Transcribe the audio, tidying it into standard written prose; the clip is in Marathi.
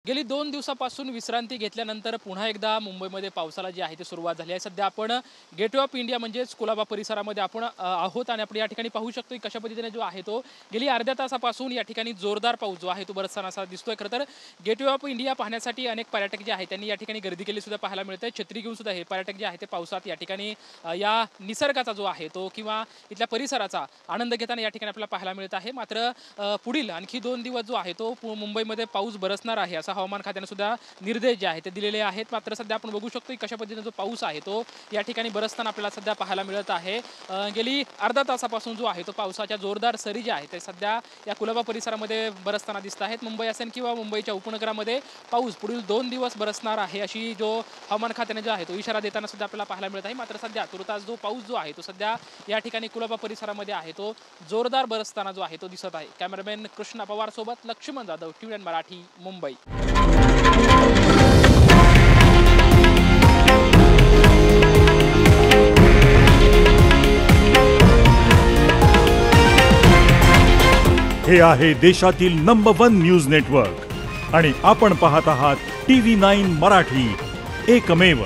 गेली 2 दिवसापासून विश्रांती घेतल्यानंतर पुन्हा एकदा मुंबईमध्ये पावसाला जी आहे ती सुरुवात झाली आहे। सध्या आपण गेटवे ऑफ इंडिया म्हणजेच कुलाबा परिसरामध्ये आपण आहोत आणि आपण या ठिकाणी पाहू शकतो की कशा पद्धतीने जो आहे तो गेली अर्ध्या तासापासून या ठिकाणी जोरदार पाऊस जो आहे तो बरसताना असा दिसतोय। खरं तर गेटवे ऑफ इंडिया पाहण्यासाठी अनेक पर्यटक जे आहेत त्यांनी या ठिकाणी गर्दी केली सुद्धा पाहायला मिळते। छत्री घेऊन सुद्धा हे पर्यटक जे आहेत ते पावसात या ठिकाणी या निसर्गाचा जो आहे तो किंवा इथल्या परिसराचा आनंद घेताना या ठिकाणी आपल्याला पाहायला मिळत आहे। मात्र पुढील आणखी 2 दिवस जो आहे तो मुंबईमध्ये पाऊस बरसणार आहे असा हवामान खात्याने सुद्धा निर्देश जे आहेत ते दिलेले आहेत। मात्र सध्या आपण बघू शकतो की कशा पद्धतीने जो पाऊस आहे तो या ठिकाणी बरसताना आपल्याला सध्या पाहायला मिळत आहे। गेली अर्धा तासापासून जो आहे तो पावसाच्या जोरदार सरी जे आहेत ते सध्या या कुलाबा परिसरामध्ये बरसताना दिसत आहेत। मुंबई असेल किंवा मुंबईच्या उपनगरामध्ये पाऊस पुढील 2 दिवस बरसणार आहे अशी जो हवामान खात्याने जो आहे तो इशारा देताना सुद्धा आपल्याला पाहायला मिळत आहे। मात्र सध्या तुर्तास जो पाऊस जो आहे तो सध्या या ठिकाणी कुलाबा परिसरामध्ये आहे तो जोरदार बरसताना जो आहे तो दिसत आहे। कॅमेरामॅन कृष्णा पवार सोबत लक्ष्मण जाधव, TVN मराठी, मुंबई। हे आहे देशातील नंबर 1 न्यूज नेटवर्क आणि आपण पाहत आहात TV9 मराठी, एकमेव।